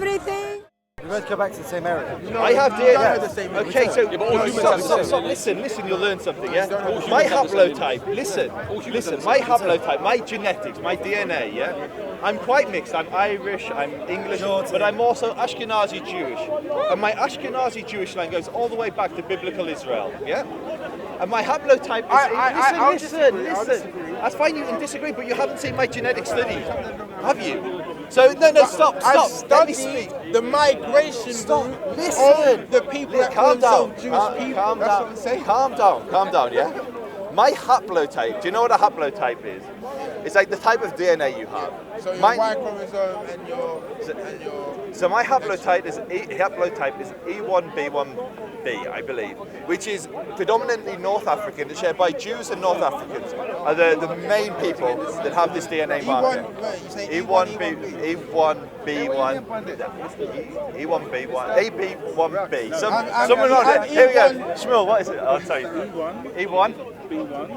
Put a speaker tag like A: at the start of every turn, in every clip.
A: everything.
B: We both go back to the same area.
C: No, I have DNA.
B: The same
C: Okay, so
B: stop.
C: listen, you'll learn something, yeah? My haplotype, listen, my haplotype, my genetics, my DNA, yeah? I'm quite mixed. I'm Irish, I'm English, but I'm also Ashkenazi Jewish. And my Ashkenazi Jewish line goes all the way back to biblical Israel, yeah? And my haplotype is... Listen. That's fine, you can disagree, but you haven't seen my genetic study, have you? So, no, stop. Let me speak.
D: The migration
C: Listen.
D: the people that
C: calm down.
D: Jewish people.
C: Calm
D: That's
C: down.
D: what I'm saying.
C: Calm down, yeah? My haplotype, do you know what a haplotype is? It's like the type of DNA you have.
D: So your Y chromosome and your...
C: So my haplotype is E1B1B, I believe, which is predominantly North African. It's shared by Jews and North Africans are the main people that have this DNA marker. E1B1, AB1B. Someone wrote it. Here we go. Shmuel, what is it? I'll tell you. E1,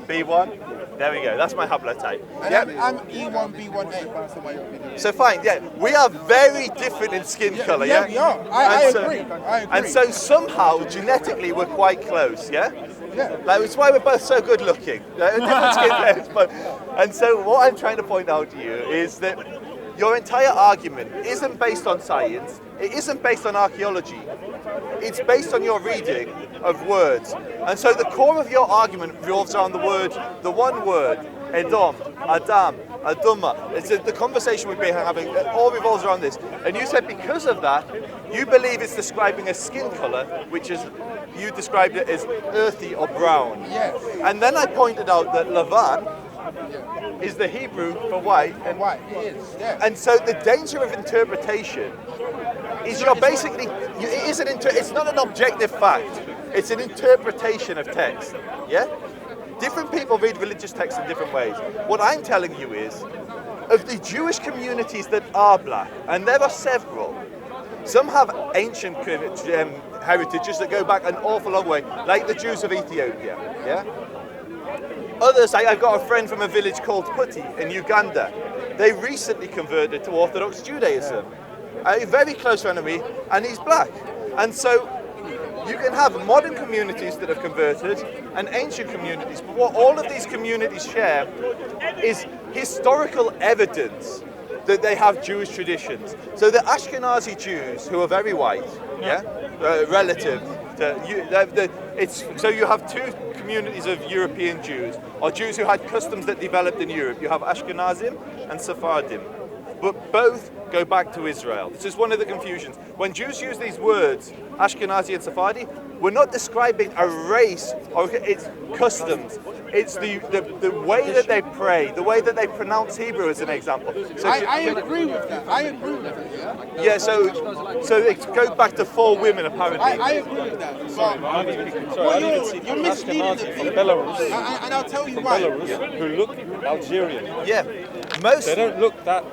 C: B1. There we go. That's my haplotype.
D: And I'm E1B1A.
C: So fine, yeah. We are very different in skin colour, yeah?
D: We are. I agree.
C: And so somehow, genetically, we're quite close, yeah?
D: Yeah.
C: Like, it's why we're both so good looking. Different skin tones, but... And so what I'm trying to point out to you is that your entire argument isn't based on science, it isn't based on archaeology, it's based on your reading of words. And so the core of your argument revolves around the one word, Edom, Adam, Aduma. It's the conversation we've been having, it all revolves around this. And you said because of that, you believe it's describing a skin colour, which is, you described it as earthy or brown.
D: Yes.
C: And then I pointed out that Lavan is the Hebrew for white.
D: And white, it is, yeah.
C: And so the danger of interpretation is it's not an objective fact, it's an interpretation of text, yeah? Different people read religious texts in different ways. What I'm telling you is, of the Jewish communities that are black, and there are several, some have ancient heritages that go back an awful long way, like the Jews of Ethiopia, yeah? Others, I've got a friend from a village called Putti in Uganda. They recently converted to Orthodox Judaism. A very close friend of me, and he's black. And so you can have modern communities that have converted and ancient communities, but what all of these communities share is historical evidence that they have Jewish traditions. So the Ashkenazi Jews, who are very white, relative to so you have two communities of European Jews, or Jews who had customs that developed in Europe. You have Ashkenazim and Sephardim, but both go back to Israel. This is one of the confusions. When Jews use these words, Ashkenazi and Sephardi, we're not describing a race, or it's customs. It's the way that they pray, the way that they pronounce Hebrew as an example. So
D: I agree with that. Yeah.
C: Yeah, so it goes back to 4 women apparently.
D: I agree with that. But you're misleading the people.
E: Belarus.
D: And I'll tell you why.
E: Belarus, who look Algerian.
C: Yeah, most.
E: They don't look like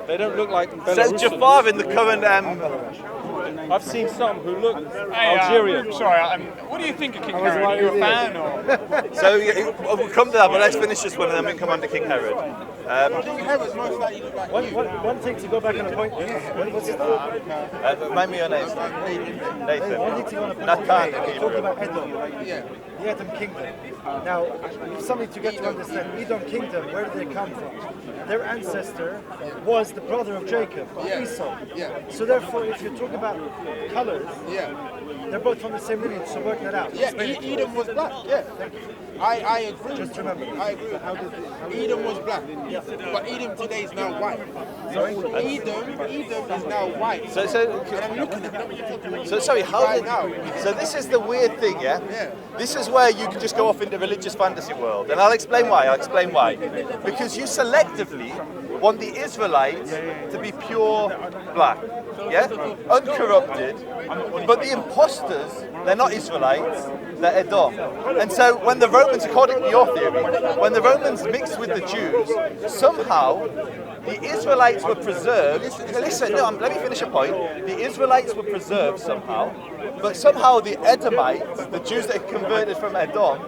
E: Belarus.
C: Says Jafar in the current.
E: I've seen some who look Algerian.
F: Sorry, what do you think of King Herod? Are you a fan or?
C: So we'll come to that, but let's finish this one and then we can come on to King Herod.
D: King Herod's most likely look like you.
B: One thing to go back on the point. What's his name?
C: Remind me your name. Nathan.
B: One thing to go on the point.
C: Nathan.
B: Talk about Edom. The Edom kingdom. Now, something to get to understand. Edom kingdom, where did they come from? Their ancestor was the brother of Jacob, Esau.
D: Yeah.
B: So therefore, if you talk about colors, they're both from the same lineage, so work that out.
D: Yeah, Edom was black. Yeah, I agree.
B: Just remember.
D: I agree. Edom was black, but Edom today is now white. Edom is now white.
C: So
D: and I'm looking at it.
C: So sorry, how did now? So this is the weird thing, yeah? This is where you can just go off into religious fantasy world, and I'll explain why. Because you selectively want the Israelites to be pure black, yeah, uncorrupted. But the imposters, they're not Israelites, they're Edom. And so when the Romans, according to your theory, when the Romans mixed with the Jews, somehow the Israelites were preserved. Listen, let me finish a point. The Israelites were preserved somehow, but somehow the Edomites, the Jews that converted from Edom,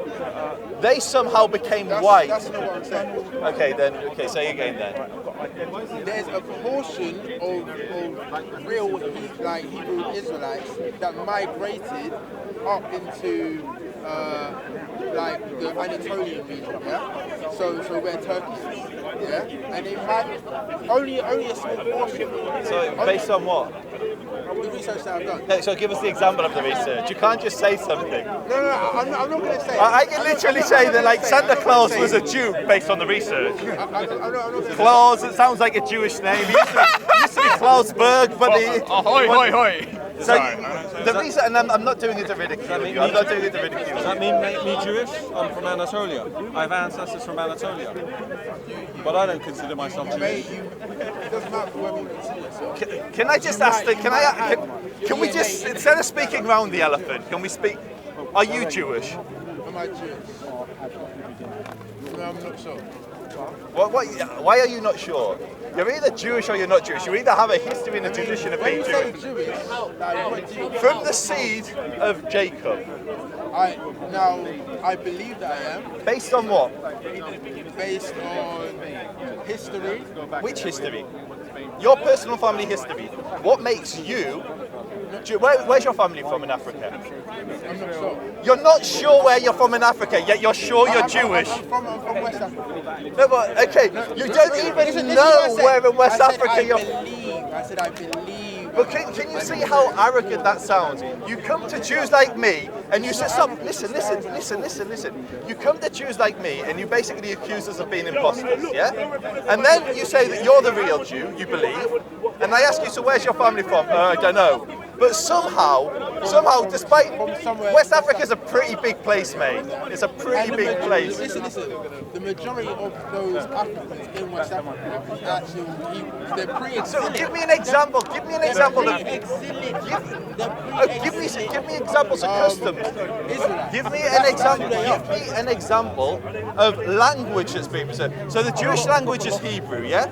C: they somehow became white.
D: That's not what I'm saying.
C: Okay, say again then.
A: there's a portion of real Hebrew Israelites that migrated up into the Anatolian region, yeah. So where Turkey is, yeah, and it might only a small portion.
C: So based on what?
A: The research that I've done.
C: No, so give us the example of the research. You can't just say something.
A: No, I'm not going to say.
C: I can literally say that like Santa Claus was a Jew based on the research.
A: I'm not going to
C: Claus, it sounds like a Jewish name. It used to be Klausberg, but the...
F: Ahoy, hoy, hoy.
C: So the reason, and I'm not doing it to ridicule you. I'm not doing it to ridicule
E: Does that mean make me Jewish? I'm from Anatolia. I have ancestors from Anatolia. But I don't consider myself Jewish.
A: It doesn't matter whether you consider yourself.
C: Can I just ask, can we just, instead of speaking round the elephant, can we speak, are you Jewish?
A: Am I Jewish? No, I'm not sure.
C: Why are you not sure? You're either Jewish or you're not Jewish. You either have a history and a tradition of being
A: When you say
C: Jewish.
A: Jewish, what do you
C: From the seed of Jacob.
A: I believe that I am,
C: Based on what?
A: based on history.
C: Which history? Your personal family history. What makes you... Where's your family from in Africa?
A: I'm not sure.
C: You're not sure where you're from in Africa, yet you're sure you're Jewish.
A: I'm from West Africa.
C: No, but okay, you don't even
A: Listen,
C: know where in West
A: I said
C: Africa you're.
A: I said I believe.
C: But can you see how arrogant that sounds? You come to Jews like me and you say, stop, listen. You come to Jews like me and you basically accuse us of being imposters, yeah? And then you say that you're the real Jew, you believe, and I ask you, so where's your family from? I don't know. But somehow, despite West Africa's a pretty big place, mate. It's a pretty big place.
A: Listen. The majority of those Africans in West Africa are actually Hebrews. They're pre-exilic.
C: So give me an example. Give me an example of. Give me examples of customs. Give me an example. Give me an example of language that's being preserved. So the Jewish language is Hebrew, yeah?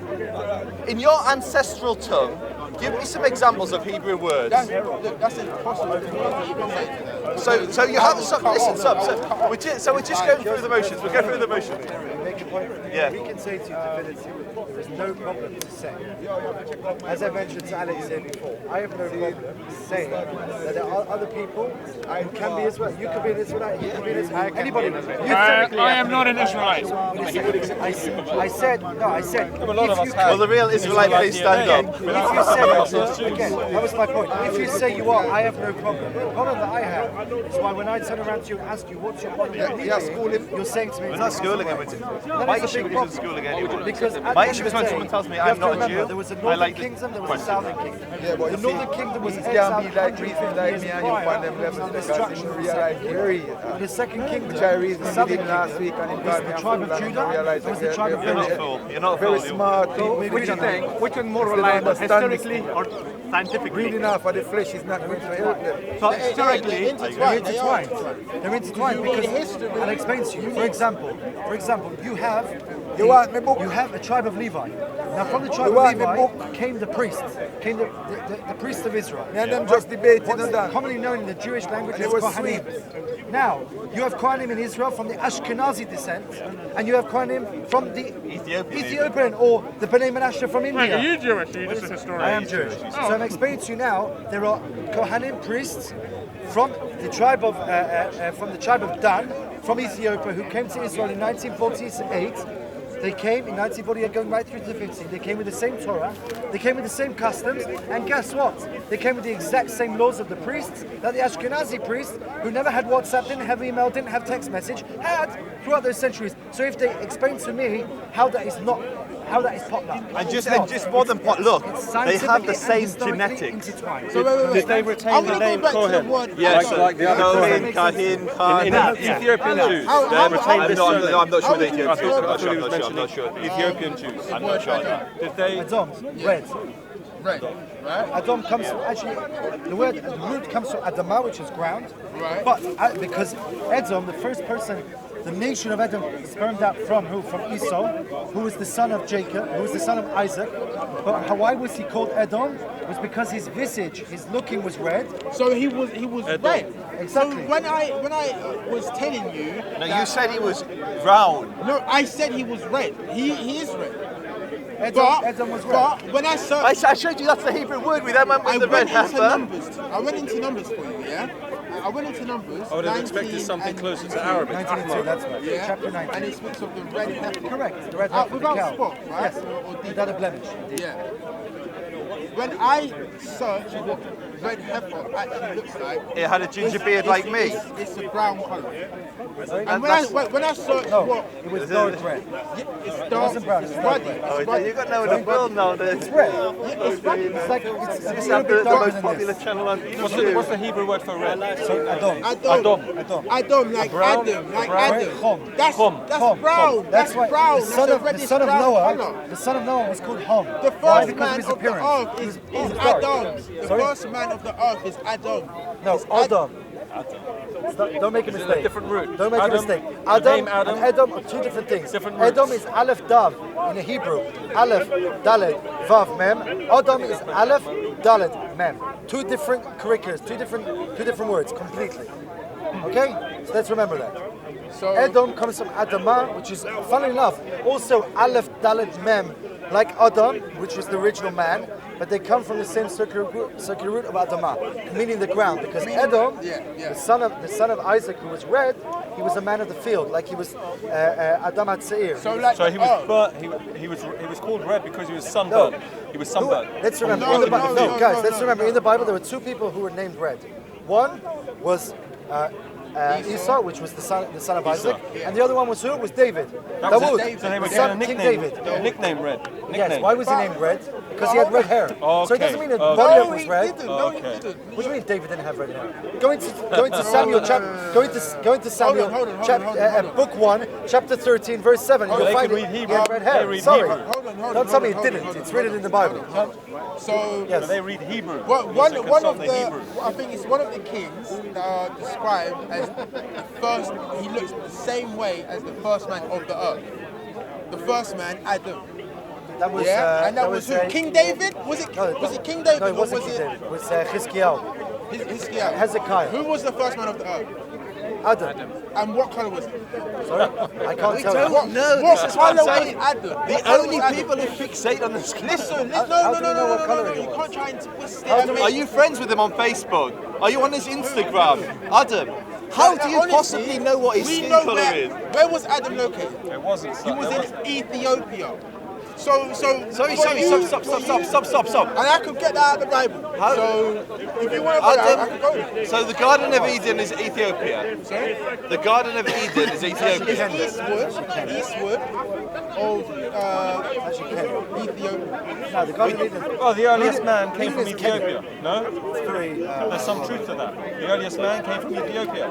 C: In your ancestral tongue, give me some examples of Hebrew words.
A: That's impossible.
C: So you have some. Listen, so we're just going through the motions. We're going through the motions.
B: Make a point.
C: Yeah.
B: We can say to you definitively, there's no problem to say. As I mentioned to Alex here before, I have no problem saying that there are other people who can be Israelite. You could be an Israelite, you could be an Israelite, anybody.
F: I am not an Israelite.
B: I said,
E: A lot of us
C: Well,
E: have.
C: the real Israelite, please stand up.
B: if you say, again, that was my point. If you say you are, I have no problem. The problem that I have is why when I turn around to you and ask you what's your problem, you're saying to me,
C: We're not schooling him. My issue isn't schooling anyone.
B: Because at
C: My
B: the
C: issue
B: end
C: is
B: of
C: when
B: the
C: someone
B: day,
C: tells me
B: you
C: I'm
B: have to
C: not a
B: remember,
C: Jew.
B: there was a
C: I
B: northern
C: like
B: kingdom, there was a
C: question.
B: southern kingdom.
G: Yeah, but
B: The northern kingdom was
G: it
B: exiled
G: can be like reason like me and you find them left
B: the
G: because
B: destruction
G: you
B: of the
G: realize
B: southern
G: where he
B: kingdom. And the second kingdom,
G: Which I read
B: the southern
G: reading last
B: kingdom,
G: week and in
B: was the tribe of Judah, was the tribe of
C: You're not a
B: Benjamin.
C: fool. You're not a
G: very
C: fool.
G: smart.
D: Which you think? Which one more
G: Still
D: reliable,
G: understand
D: historically or scientifically?
G: reading off of the flesh is not going to help them.
D: So historically,
B: They're intertwined because I'll explain to you. For example, you have a tribe of Levi. Now from the tribe of Levi came the priest, came the priest of Israel.
G: And them just debating on
B: What's
G: that.
B: commonly known in the Jewish language
G: And
B: as
G: it was
B: Kohanim. Now, you have Kohanim in Israel from the Ashkenazi descent, and you have Kohanim from the Ethiopian or the Bnei Menashe from India.
F: Wait, are you Jewish or are you just a historian?
B: I am Jewish. So I'm explaining to you now, there are Kohanim priests from the tribe of Dan, from Ethiopia, who came to Israel in 1948. They came in 1948, going right through to the 50s. They came with the same Torah, they came with the same customs, and guess what? They came with the exact same laws of the priests that the Ashkenazi priests, who never had WhatsApp, didn't have email, didn't have text message, had throughout those centuries. So if they explain to me how that is potluck,
C: And just more than pot. Look, they have the same genetics.
E: Did they retain the name Kohen?
C: Yes,
E: Like the other
C: Kohen,
E: Kohen.
C: Kahin,
E: In
C: Khan.
E: Ethiopian Jews,
A: How-
E: they
A: how-
E: retained
A: how-
E: this
C: No,
E: surname.
C: I'm not sure they do.
E: I thought he was
C: I'm
E: mentioning
C: not sure.
E: Ethiopian Jews.
C: I'm not sure.
E: Did they?
B: Edom, red.
A: Right.
B: Adom comes from, the root comes from Adamah, which is ground.
A: Right.
B: But because Edom, the first person, the nation of Edom spermed out from who? From Esau, who was the son of Jacob, who was the son of Isaac. But why was he called Edom? It was because his visage, his looking was red.
A: So he was red.
B: Exactly.
A: So when I was telling you,
C: No, you said he was brown.
A: no, I said he was red. He is red.
B: Edom was red.
A: But when I searched,
C: I showed you that's the Hebrew word. We then went with the red heifer.
A: I went into numbers for you, yeah? I went into numbers.
E: I would have expected something closer to Arabic.
B: 1902, that's right.
A: Yeah?
B: Chapter 19.
A: And it speaks of the red heifer.
B: Correct, the red heifer, the
A: Without
B: cow.
A: spot, right?
B: Yes,
A: Or
B: without a blemish.
A: Yeah. When I search what red heifer actually looks like,
C: It had a ginger beard like me.
A: It's a brown colour.
B: Sorry?
A: And when I search
B: No,
A: what,
B: it was dark red.
A: it's dark,
B: wasn't brown,
A: it's
B: it was dark
A: ruddy.
B: red.
C: Oh,
A: It's ruddy.
C: you got no in the world nowadays.
B: It's red.
A: It's ruddy.
B: It's like, it's a
C: This
B: little
C: is
B: bit
C: the
B: darker
C: most
B: than
C: popular
B: this.
C: channel on
E: What's
C: YouTube.
E: the Hebrew word for red?
B: So, Adom.
A: Adam, like
E: brown-
A: Adam, like
E: brown-
A: Adam.
B: Hom.
A: That's
B: Hom.
A: brown.
B: That's why
A: brown.
B: the son
A: That's
B: of,
A: a
B: the
A: reddish
B: son of
A: brown
B: Noah,
A: colour.
B: the son of Noah was called Hom.
A: The
B: Why?
A: first
B: Because of
A: man
B: his
A: of the
B: appearance.
A: earth
B: He
A: is
B: was dark.
A: Adam. The
B: Sorry?
A: first man of the earth is Adam.
B: No,
A: It's
B: Adam. Don't make a
E: Is it a
B: mistake.
E: different root?
B: Don't make a
E: Adam,
B: mistake.
E: the
B: Adam
E: name Adam?
B: and Edom are two different things.
E: Different
B: Edom
E: roots.
B: is Aleph Dav in the Hebrew. Aleph, Dalet, Vav, Mem. Adam is Aleph, Dalet, Mem. Two different curriculums, two different words completely. Okay? So let's remember that.
A: So
B: Edom comes from Adamah, which is, funnily enough, also Aleph, Dalet, Mem, like Adam, which was the original man, but they come from the same circular root of Adamah, meaning the ground. Because Edom,
A: yeah.
B: the son of Isaac, who was red, he was a man of the field, like he was Adam Hatzair.
A: So like
E: So he
A: the
E: was
A: earth.
E: burnt. He was called red because he was sunburned. He was sunburned.
B: Let's remember,
A: No,
B: in the Bible,
A: no,
B: guys,
A: no,
B: let's
A: no.
B: remember, in the Bible there were two people who were named red. One was Esau, which was the son of Isaac, and the other one was who? Was David.
E: That was
B: Dawood,
E: it. So they were
B: the
E: given
B: son
E: a
B: of King
E: nickname.
B: David.
E: A nickname red.
B: Yes,
E: Nickname.
B: why was he named red? Because he had red hair. So it doesn't mean that
E: Okay.
B: body
A: No,
B: was
A: he
B: red.
A: didn't. No, he
E: Okay.
A: didn't.
B: What do you mean David didn't have red hair? Going to Samuel, going to Samuel,
A: Hold on.
B: book 1, chapter 13, verse 7. You'll
E: They
B: find
E: could
B: it.
E: read
B: He
E: Hebrew.
B: had red
E: They
B: hair.
E: read
B: Sorry.
E: Hebrew.
B: Don't tell me it didn't. It's written in the Bible.
A: So
B: Yes.
E: They read Hebrew.
A: one
E: So
A: of
E: consult
A: the
E: Hebrew.
A: I think it's one of the kings that are described as the first. He looks the same way as the first man of the earth. The first man, Adam.
B: That was
A: Yeah, and that was who? King David? Was it King David?
B: No, it
A: or
B: wasn't
A: was
B: King
A: it
B: David. It was Chizkiyahu.
A: Hiskiah?
B: Hezekiah.
A: Who was the first man of the earth?
B: Adam.
A: And what color was he?
B: Sorry? I can't tell you.
A: What color was Adam?
C: The only people who fixate on this.
A: Listen,
B: How do we know what colour he
A: you
B: was?
A: can't try and twist it. and
C: Are
A: make-
C: you friends with him on Facebook? Are you on his Instagram? Adam, how do you
A: Honestly,
C: possibly know what his
A: we
C: skin
A: know
C: colour is?
A: where was Adam located?
E: It wasn't.
A: He was in Ethiopia. So
C: Sorry,
A: stop.
C: stop.
A: And I could get that out of the Bible.
C: How-
A: So if you want to go there, I can go there.
C: Adam, so the Garden of Eden is Ethiopia.
A: Sorry?
C: The Garden of Eden is Ethiopia.
A: It's eastward of Ethiopia.
B: No, the God of Eden.
E: Oh, the earliest man came
B: Eden
E: from
B: is Kenya.
E: Ethiopia. No?
B: It's very,
E: There's some truth to that. The earliest man came from Ethiopia.
C: I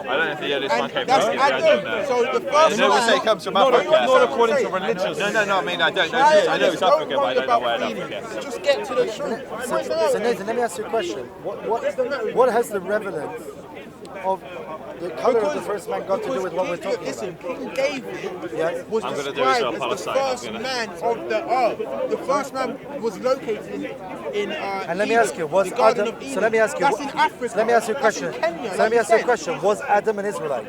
C: don't know if the earliest
A: And that's Adam. So the first
C: never say it
A: man.
C: comes from
E: Not,
C: Africa.
E: not according to religious.
C: No, I mean, I don't know. I know it's
A: Don't
C: Africa, but I
A: worry
C: don't know
A: about
C: where in
A: feelings.
C: Africa.
A: Just get to the truth.
B: So Nathan, let me ask you a question. What has the relevance of the color of the first man got to do with what we're talking about?
A: Listen, King David
B: Yes.
A: was
C: I'm gonna do this
A: described
C: on
A: as the
C: Palestine,
A: first
C: I'm gonna-
A: man of the earth. The first man was located in
B: And let me
A: Eden,
B: ask you, was
A: the Garden
B: Adam?
A: of Eden.
B: So let me ask you.
A: That's in Africa.
B: So let me ask you a
A: That's in
B: question.
A: Kenya,
B: So
A: like
B: let me
A: you
B: ask you a
A: said.
B: question. Was Adam an Israelite?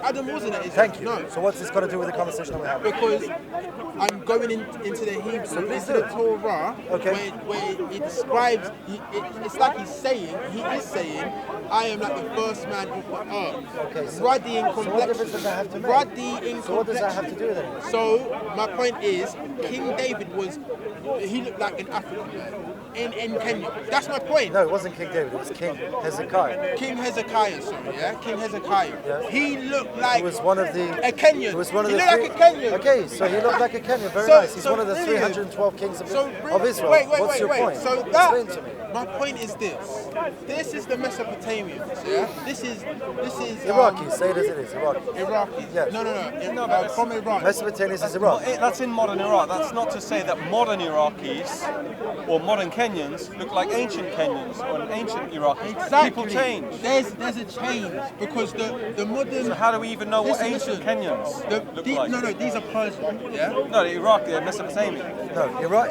A: Adam wasn't an
B: Thank
A: Israelite,
B: you.
A: No.
B: So what's this got to do with the conversation that we're having?
A: Because I'm going into the Hebrew,
B: please
A: into the
B: do.
A: Torah,
B: Okay.
A: where he describes, it's like he is saying, I am like the first man of the earth.
B: Okay, so-
A: Ruddy in
B: so what
A: complexion.
B: difference does that have to make?
A: Ruddy in
B: So what does that have to
A: complexion.
B: do with it?
A: So my point is, King David he looked like an African man in Kenya. That's my point.
B: No, it wasn't King David. It was King Hezekiah.
A: King Hezekiah, sorry, yeah? King Hezekiah.
B: Yes.
A: He looked like
B: He was one of the.
A: a Kenyan.
B: He was one of
A: he
B: the.
A: looked like a Kenyan.
B: Okay, so he looked like a Kenyan. Very
A: So-
B: nice. He's
A: so
B: one of the
A: really-
B: 312 kings of Israel.
A: Wait,
B: What's your point?
A: So
B: Explain to me.
A: my point is this is the Mesopotamians, yeah? This is
B: Iraqi. Say it as it is. Iraqi.
A: Iraqi.
B: Yes.
A: No, from Iraq.
B: Mesopotamia is Iraq.
E: That's in modern Iraq. That's not to say that modern Iraqis or modern Kenyans look like ancient Kenyans or ancient Iraqis.
A: Exactly.
E: People change.
A: There's a change because the modern.
E: So how do we even know what
A: Listen,
E: ancient Kenyans look like?
A: No, these are Persian, yeah?
E: No, the Iraq, they're Mesopotamian.
B: No,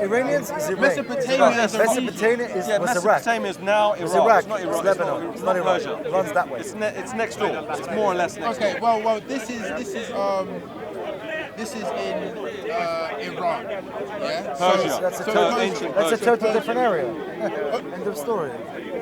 B: Iranians is Iran.
A: Mesopotamia is a region.
B: Mesopotamia is
E: Yeah,
B: was Iraq.
E: Mesopotamia is now Iraq.
B: It's Iraq.
E: It's not Iraq.
B: It's Lebanon. It's not Iraq.
E: Persia.
B: It runs that way.
E: It's next door. It's more or less next door.
A: Okay, well, this is in Iran. Yeah.
E: Persia.
B: That's a
A: So
B: total,
E: ancient
B: that's a
E: Persia.
B: total different area. End of story.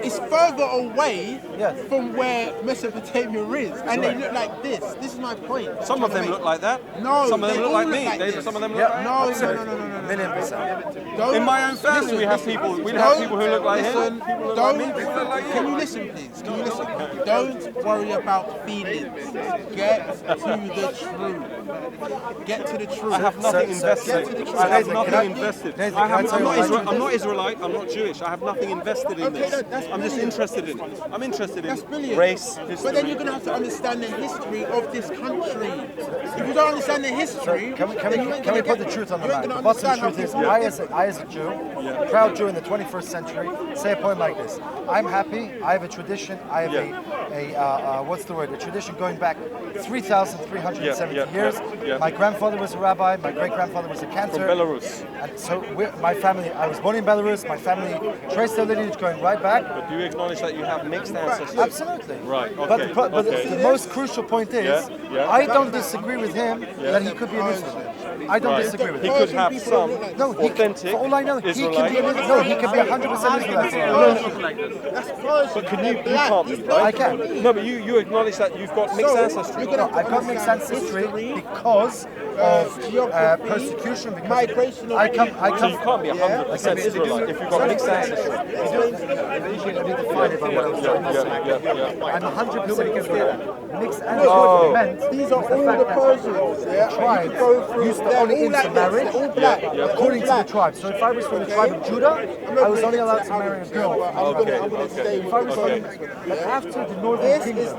A: It's further away
B: Yes.
A: from where Mesopotamia is, and they look like this. This is my point.
E: Some of them look like that.
A: No,
E: Some of
A: they
E: them look
A: all
E: like
A: look
E: me.
A: like this.
E: Some of them look
B: Yeah.
E: like
A: No,
B: Absolutely.
A: no.
B: 1,000,000%.
A: Don't-
E: In my own family,
A: listen,
E: we have
A: listen.
E: people. We
A: Don't-
E: have people who look like
A: listen,
E: him. People who look
A: don't,
E: like me. People look like you.
A: Can you listen, please? Can you listen? Don't worry about feelings. Get to the truth. Get to the truth.
E: I have nothing
B: So-
E: invested.
A: Get to the truth.
E: I have
B: Nathan,
E: nothing
B: can I-
E: invested.
B: Nathan,
E: I
B: can I
E: have,
B: tell
E: I'm,
B: you
E: not
B: what
E: Isra- I'm not Israelite. I'm not Jewish. I have nothing invested in
A: Okay,
E: this.
A: that's
E: I'm just
A: brilliant.
E: interested in it. I'm interested in
A: That's brilliant.
E: race,
A: But
E: history.
A: then you're going to have to understand the history of this country. If you don't understand the history,
B: Can we
A: then you ain't
B: put
A: gonna
B: the
A: get-
B: truth on the
A: you ain't
B: line? The
A: gonna
B: bottom
A: understand
B: truth is,
A: how
B: I as a Jew, proud Jew in the 21st century, say a point like this. I'm happy, I have a tradition, I have what's the word? A tradition going back 3,370
E: Yeah.
B: years.
E: Yeah.
B: My grandfather was a rabbi, my great-grandfather was a cantor.
E: From Belarus.
B: And so my family, I was born in Belarus, my family traced their lineage going right back.
E: But do you acknowledge that you have mixed ancestry?
B: Absolutely.
E: Right,
B: But,
E: okay,
B: but
E: okay.
B: the most crucial point is,
E: Yeah.
B: I don't disagree with him that he could be an Israelite. I don't
E: Right.
B: disagree with
E: He
B: him.
E: could have some
B: No, he can,
E: authentic
B: for all I know, he can
E: Israelite.
B: be he can be 100% Israelite.
A: That's Persian.
E: But can you
A: Black.
E: can't be,
A: He's
E: right?
B: I can.
E: No, but you acknowledge that you've got mixed
A: So,
E: ancestry.
A: you're gonna-
B: I've got mixed ancestry because of
A: geography,
B: persecution. Because
A: migration of
B: I come.
E: So you can't be 100% Israelite if you've got mixed ancestry.
B: Let me define it by what I'm saying. I'm 100% Israelite. Mixed ancestry meant
A: These are
B: was the
A: all
B: fact
A: the
B: that
A: Persians, yeah?
B: tribes
A: You go through,
B: used to
A: they're
B: only
A: all like
B: intermarry
A: this, they're all black.
B: according to
A: All
B: the
A: black.
B: tribe. So if I was from the tribe of Judah, I was only allowed to marry a girl.
A: I'm gonna stay
B: If I was
A: with
B: from, but after the northern
A: This is
B: kingdom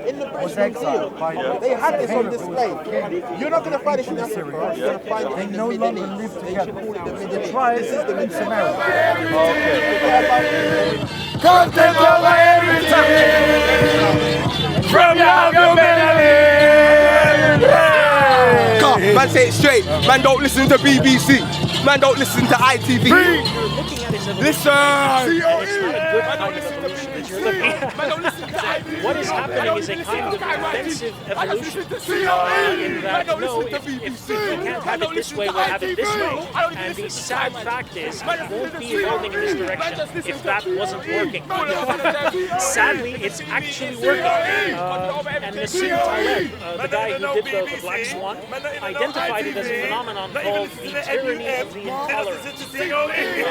A: in the
B: was
A: British
B: exiled
A: Museum.
B: by
A: They had this on
B: Caleb, who was
A: display.
B: the king
A: You're not going to find this in
B: in
A: Africa.
B: Syria.
A: You're going to find it
B: They
A: in the
B: no
A: Middle
B: longer
A: East.
B: lived
A: They
B: together.
A: should call it the
B: So
A: Middle
B: the
A: East.
B: tribes
A: This is the Middle East.
B: intermarried.
H: Come take over everything from your Come, man, say it straight. Man, don't listen to BBC. Man, don't listen to ITV. Listen.
I: Man, don't listen to BBC. Man, don't listen to ITV. What is happening is a kind of defensive evolution. In that, no, if we can't have it this way, we'll have it this way. And the sad fact is, it won't be evolving in this direction if that wasn't working. Sadly, it's actually working. And Nassim Taleb, the guy who did the Black Swan, identified it as a phenomenon called the tyranny of the intolerant.